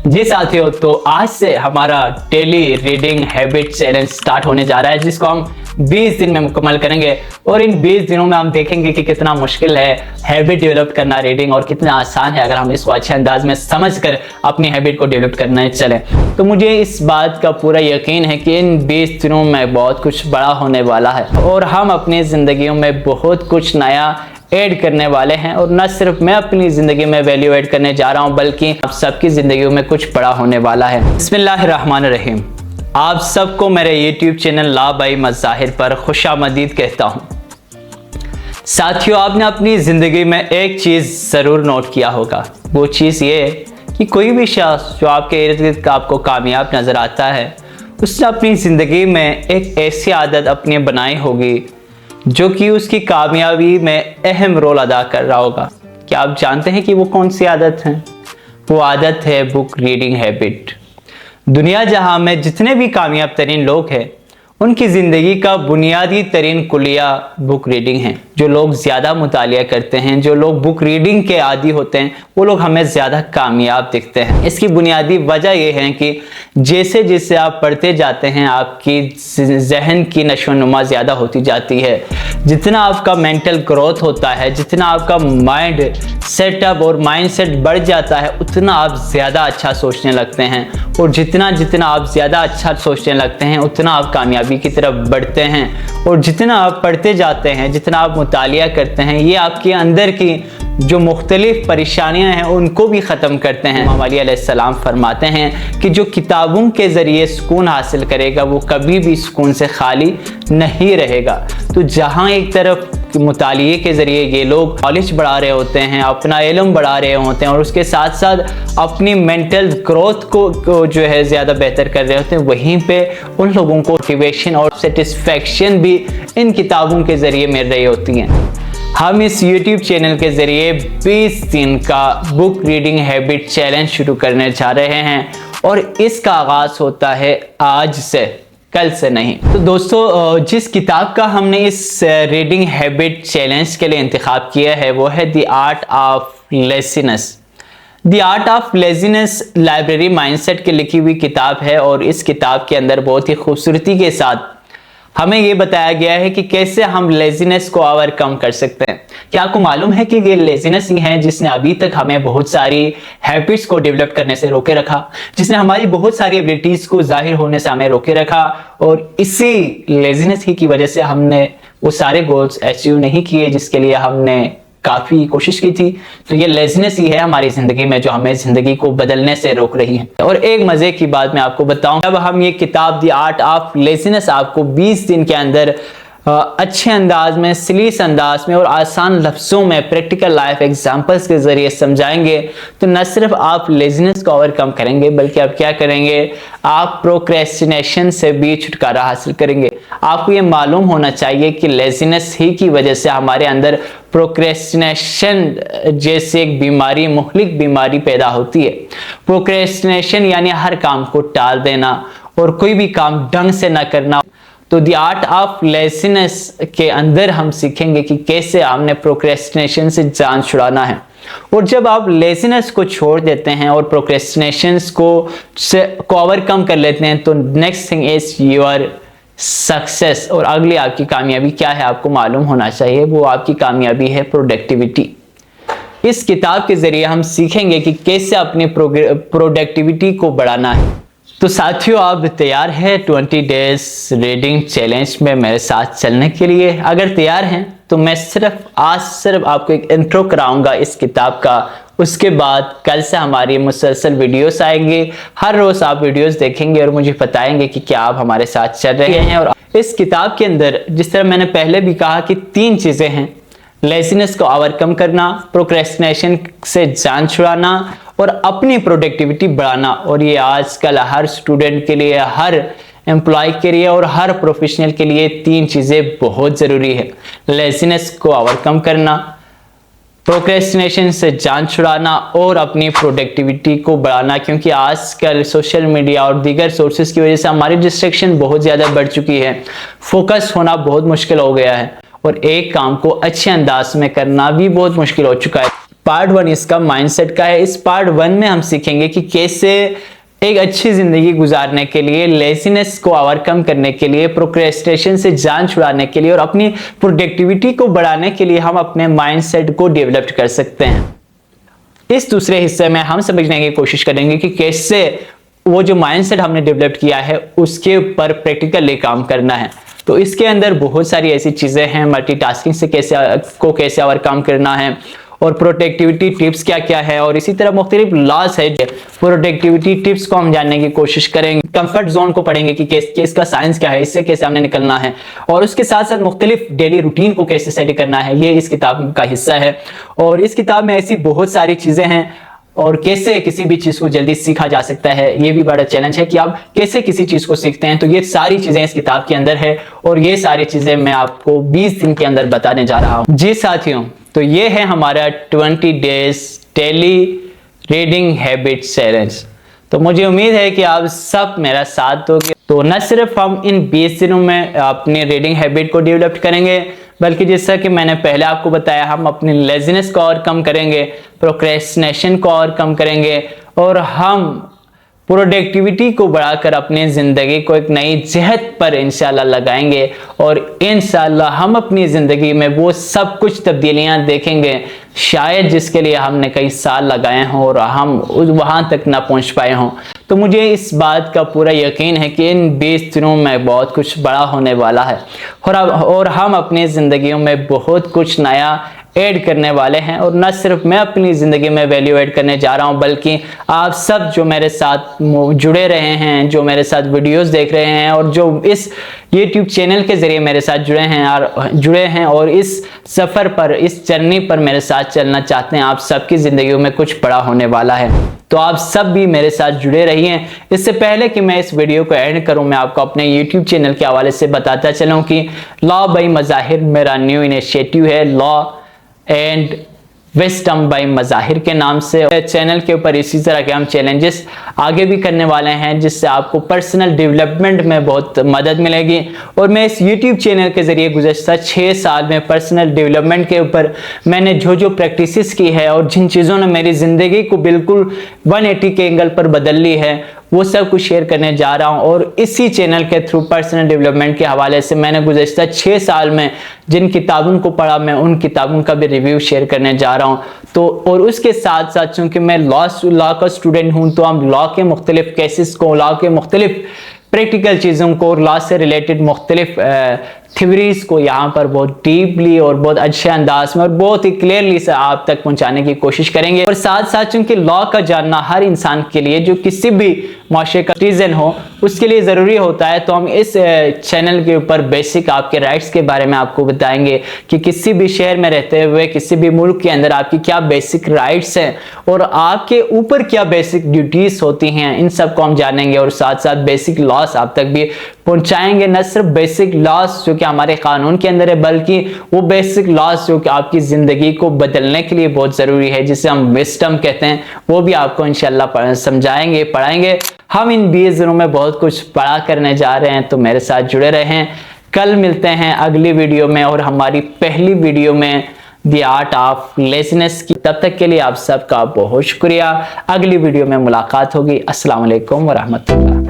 जी साथियों, तो आज से हमारा daily reading habit challenge start होने जा रहा है, जिसको हम 20 दिन में मुकम्मल करेंगे। और इन 20 दिनों में हम देखेंगे कि कितना मुश्किल है हैबिट डेवलप करना रीडिंग, और कितना आसान है अगर हम इसको अच्छे अंदाज में समझकर अपनी हैबिट को डेवलप करने चलें। तो मुझे इस बात का पूरा यकीन है कि इन 20 दिनों में बहुत कुछ बड़ा होने वाला है और हम अपनी ज़िंदगियों में बहुत कुछ नया ऐड करने वाले हैं। और न सिर्फ मैं अपनी ज़िंदगी में वैल्यू ऐड करने जा रहा हूं, बल्कि आप सबकी ज़िंदगियों में कुछ बड़ा होने वाला है। बिस्मिल्लाहिर्रहमानिर्रहीम। आप सबको मेरे YouTube channel law by Mazahir पर खुशामदीद कहता हूं। साथियों, आपने अपनी ज़िंदगी में एक चीज़ ज़रूर नोट किया होगा। वो चीज़ ये कि कोई भी शख्स जो आपके इर्द गिर्द आपको कामयाब नज़र आता है, उसने अपनी ज़िंदगी में एक ऐसी आदत अपनी बनाई होगी जो कि उसकी कामयाबी में अहम रोल अदा कर रहा होगा। क्या आप जानते हैं कि वो कौन सी आदत है? वो आदत है बुक रीडिंग हैबिट। दुनिया जहां में जितने भी कामयाब तरीन लोग हैं, उनकी ज़िंदगी का बुनियादी तरीन कुलिया बुक रीडिंग है। जो लोग ज़्यादा मुतालिया करते हैं, जो लोग बुक रीडिंग के आदी होते हैं, वो लोग हमें ज़्यादा कामयाब दिखते हैं। इसकी बुनियादी वजह यह है कि जैसे जैसे आप पढ़ते जाते हैं, आपकी जहन की नशोनुमा ज़्यादा होती जाती है। जितना आपका मेंटल ग्रोथ होता है, जितना आपका माइंड सेटअप और माइंड सेट बढ़ जाता है, उतना आप ज़्यादा अच्छा सोचने लगते हैं। और जितना जितना आप ज़्यादा अच्छा सोचने लगते हैं, उतना आप कामयाबी की तरफ बढ़ते हैं। और जितना आप पढ़ते जाते हैं, जितना आप मुतालिया करते हैं, ये आपके अंदर की जो मुख्तलिफ परेशानियां हैं उनको भी ख़त्म करते हैं। इमाम अली अलैहिस्सलाम फरमाते हैं कि जो किताबों के ज़रिए सुकून हासिल करेगा, वो कभी भी सुकून से खाली नहीं रहेगा। तो जहाँ एक तरफ मुतालिए के ज़रिए ये लोग नॉलेज बढ़ा रहे होते हैं, अपना इल्म बढ़ा रहे होते हैं, और उसके साथ साथ अपनी मेंटल ग्रोथ को जो है ज़्यादा बेहतर कर रहे होते हैं, वहीं पे उन लोगों को मोटिवेशन और सेटिस्फेक्शन भी इन किताबों के ज़रिए मिल रही होती हैं। हम इस YouTube चैनल के ज़रिए 20 दिन का बुक रीडिंग हैबिट चैलेंज शुरू करने जा रहे हैं, और इसका आगाज़ होता है आज से, कल से नहीं। तो दोस्तों, जिस किताब का हमने इस रीडिंग हैबिट चैलेंज के लिए इंतखाब किया है, वो है the art of laziness. The art of laziness library mindset की लिखी हुई किताब है, और इस किताब के अंदर बहुत ही खूबसूरती के साथ हमें ये बताया गया है कि कैसे हम लेज़ीनेस को ओवरकम कर सकते हैं। क्या आपको मालूम है कि ये लेज़ीनेस ही है जिसने अभी तक हमें बहुत सारी हैबिट्स को डेवलप करने से रोके रखा, जिसने हमारी बहुत सारी एबिलिटीज़ को जाहिर होने से हमें रोके रखा, और इसी लेज़ीनेस ही की वजह से हमने वो सारे गोल्स अचीव नहीं किए जिसके लिए हमने काफ़ी कोशिश की थी। तो ये लेज़ीनेस ही है हमारी ज़िंदगी में जो हमें ज़िंदगी को बदलने से रोक रही है। और एक मज़े की बात मैं आपको बताऊं, जब हम ये किताब द आर्ट ऑफ लेज़ीनेस आपको 20 दिन के अंदर अच्छे अंदाज में, सलीस अंदाज में और आसान लफ्ज़ों में प्रैक्टिकल लाइफ एग्जाम्पल्स के ज़रिए समझाएंगे, तो न सिर्फ आप लेज़ीनेस को ओवरकम करेंगे, बल्कि आप क्या करेंगे, आप प्रोक्रेस्टिनेशन से भी छुटकारा हासिल करेंगे। आपको ये मालूम होना चाहिए कि लेज़ीनेस ही की वजह से हमारे अंदर प्रोक्रेस्टिनेशन जैसे एक बीमारी, मुहलिक बीमारी पैदा होती है। प्रोक्रेस्टिनेशन यानी हर काम को टाल देना और कोई भी काम ढंग से ना करना। तो द आर्ट ऑफ लेज़ीनेस के अंदर हम सीखेंगे कि कैसे हमने प्रोक्रेस्टिनेशन से जान छुड़ाना है। और जब आप लेज़ीनेस को छोड़ देते हैं और प्रोक्रेस्टिनेशन को ओवरकम कर लेते हैं, तो next thing is your success. और अगली आपकी कामयाबी क्या है आपको मालूम होना चाहिए, वो आपकी कामयाबी है प्रोडक्टिविटी। इस किताब के ज़रिए हम सीखेंगे कि कैसे अपनी प्रोडक्टिविटी को बढ़ाना है। तो साथियों, आप तैयार हैं 20 डेज रीडिंग चैलेंज में मेरे साथ चलने के लिए? अगर तैयार हैं तो मैं आज सिर्फ आपको एक इंट्रो कराऊंगा इस किताब का। उसके बाद कल से हमारी मुसलसल वीडियोस आएंगे। हर रोज़ आप वीडियोस देखेंगे और मुझे बताएंगे कि क्या आप हमारे साथ चल रहे हैं। और इस किताब के अंदर, जिस तरह मैंने पहले भी कहा, कि 3 चीज़ें हैं: लेज़ीनेस को ओवरकम करना, प्रोक्रेस्टिनेशन से जान छुड़ाना, और अपनी प्रोडक्टिविटी बढ़ाना। और ये आजकल हर स्टूडेंट के लिए, हर एम्प्लॉय के लिए और हर प्रोफेशनल के लिए 3 चीज़ें बहुत ज़रूरी है: लेज़ीनेस को ओवरकम करना, प्रोक्रेस्टिनेशन से जान छुड़ाना, और अपनी प्रोडक्टिविटी को बढ़ाना। क्योंकि आजकल सोशल मीडिया और दीगर सोर्सेज की वजह से हमारी डिस्ट्रैक्शन बहुत ज़्यादा बढ़ चुकी है, फोकस होना बहुत मुश्किल हो गया है, और एक काम को अच्छे अंदाज में करना भी बहुत मुश्किल हो चुका है। पार्ट 1 इसका माइंडसेट का है। इस पार्ट 1 में हम सीखेंगे कि कैसे एक अच्छी जिंदगी गुजारने के लिए, लेजीनेस को ओवरकम करने के लिए, प्रोक्रेस्टिनेशन से जान छुड़ाने के लिए और अपनी प्रोडक्टिविटी को बढ़ाने के लिए हम अपने माइंडसेट को डेवलप कर सकते हैं। इस दूसरे हिस्से में हम समझने की कोशिश करेंगे कि कैसे वो जो माइंडसेट हमने डेवलप किया है उसके ऊपर प्रैक्टिकली काम करना है। तो इसके अंदर बहुत सारी ऐसी चीजें हैं, मल्टीटास्किंग से कैसे ओवरकम करना है और प्रोडक्टिविटी टिप्स क्या क्या है, और इसी तरह मुख्तलिफ लॉस है। प्रोडक्टिविटी टिप्स को हम जानने की कोशिश करेंगे, कंफर्ट जोन को पढ़ेंगे कि इसका साइंस क्या है, इससे कैसे हमने निकलना है, और उसके साथ साथ मुख्तलिफ डेली रूटीन को कैसे सेट करना है, ये इस किताब का हिस्सा है। और इस किताब में ऐसी बहुत सारी चीजें हैं, और कैसे किसी भी चीज को जल्दी सीखा जा सकता है, ये भी बड़ा चैलेंज है कि आप कैसे किसी चीज को सीखते हैं। तो ये सारी चीजें इस किताब के अंदर है और ये सारी चीजें मैं आपको 20 दिन के अंदर बताने जा रहा हूं। जी साथियों, तो ये है हमारा 20 days daily reading habit challenge. तो मुझे उम्मीद है कि आप सब मेरा साथ दोगे। तो न सिर्फ हम इन 20 दिनों में अपनी रीडिंग हैबिट को डेवलप करेंगे, बल्कि जैसा कि मैंने पहले आपको बताया, हम अपनी लेजीनेस को और कम करेंगे, प्रोक्रेस्टिनेशन को और कम करेंगे, और हम प्रोडक्टिविटी को बढ़ाकर अपनी ज़िंदगी को एक नई जहत पर इंशाल्लाह लगाएंगे। और इंशाल्लाह हम अपनी ज़िंदगी में वो सब कुछ तब्दीलियां देखेंगे शायद जिसके लिए हमने कई साल लगाए हों और हम वहाँ तक ना पहुँच पाए हों। तो मुझे इस बात का पूरा यकीन है कि इन 20 दिनों में बहुत कुछ बड़ा होने वाला है और हम अपनी ज़िंदगियों में बहुत कुछ नया ऐड करने वाले हैं। और न सिर्फ मैं अपनी ज़िंदगी में वैल्यू ऐड करने जा रहा हूं, बल्कि आप सब जो मेरे साथ जुड़े रहे हैं, जो मेरे साथ वीडियोस देख रहे हैं और जो इस YouTube चैनल के ज़रिए मेरे साथ जुड़े हैं और इस सफ़र पर, इस जर्नी पर मेरे साथ चलना चाहते हैं, आप सबकी ज़िंदगियों में कुछ बड़ा होने वाला है। तो आप सब भी मेरे साथ जुड़े रहिए। इससे पहले कि मैं इस वीडियो को एंड करूं, मैं आपको अपने YouTube चैनल के हवाले से बताता चलूं कि लॉ बाय मज़ाहिर मेरा न्यू इनिशिएटिव है। Law and wisdom by Mazahir के नाम से चैनल के ऊपर इसी तरह के हम चैलेंजेस आगे भी करने वाले हैं, जिससे आपको पर्सनल डेवलपमेंट में बहुत मदद मिलेगी। और मैं इस YouTube चैनल के ज़रिए गुज़श्ता 6 साल में पर्सनल डेवलपमेंट के ऊपर मैंने जो प्रैक्टिसेस की है और जिन चीज़ों ने मेरी ज़िंदगी को बिल्कुल 180 के एंगल पर बदल ली है, वो सब कुछ शेयर करने जा रहा हूं। और इसी चैनल के थ्रू पर्सनल डेवलपमेंट के हवाले से मैंने गुज़श्ता 6 साल में जिन किताबों को पढ़ा, मैं उन किताबों का भी रिव्यू शेयर करने जा रहा हूं। तो और उसके साथ साथ चूंकि मैं लॉ का स्टूडेंट हूं, तो हम लॉ के मुख्तलिफ केसेस को, लॉ के मुख्तलिफ प्रैक्टिकल चीज़ों को और लॉ से रिलेटेड मुख्तलिफ थ्योरीज को यहाँ पर बहुत डीपली और बहुत अच्छे अंदाज में और बहुत ही क्लियरली से आप तक पहुँचाने की कोशिश करेंगे। और साथ साथ चूंकि लॉ का जानना हर इंसान के लिए, जो किसी भी माशरे का सिटीजन हो, उसके लिए ज़रूरी होता है। तो हम इस चैनल के ऊपर बेसिक आपके राइट्स के बारे में आपको बताएंगे कि किसी भी शहर में रहते हुए, किसी भी मुल्क के अंदर आपकी क्या बेसिक राइट्स हैं और आपके ऊपर क्या बेसिक ड्यूटीज होती हैं, इन सब को हम जानेंगे। और साथ साथ बेसिक लॉस आप तक भी पहुंचाएंगे। न सिर्फ बेसिक लॉस जो कि हमारे कानून के अंदर है, बल्कि वो बेसिक लॉस जो कि आपकी ज़िंदगी को बदलने के लिए बहुत ज़रूरी है, जिसे हम विजडम कहते हैं, वो भी आपको इंशाल्लाह समझाएंगे, पढ़ाएंगे। हम इन 20 दिनों में बहुत कुछ बड़ा करने जा रहे हैं, तो मेरे साथ जुड़े रहें। कल मिलते हैं अगली वीडियो में और हमारी पहली वीडियो में द आर्ट ऑफ लेजीनेस की। तब तक के लिए आप सबका बहुत शुक्रिया। अगली वीडियो में मुलाकात होगी। अस्सलाम वालेकुम व रहमतुल्लाह।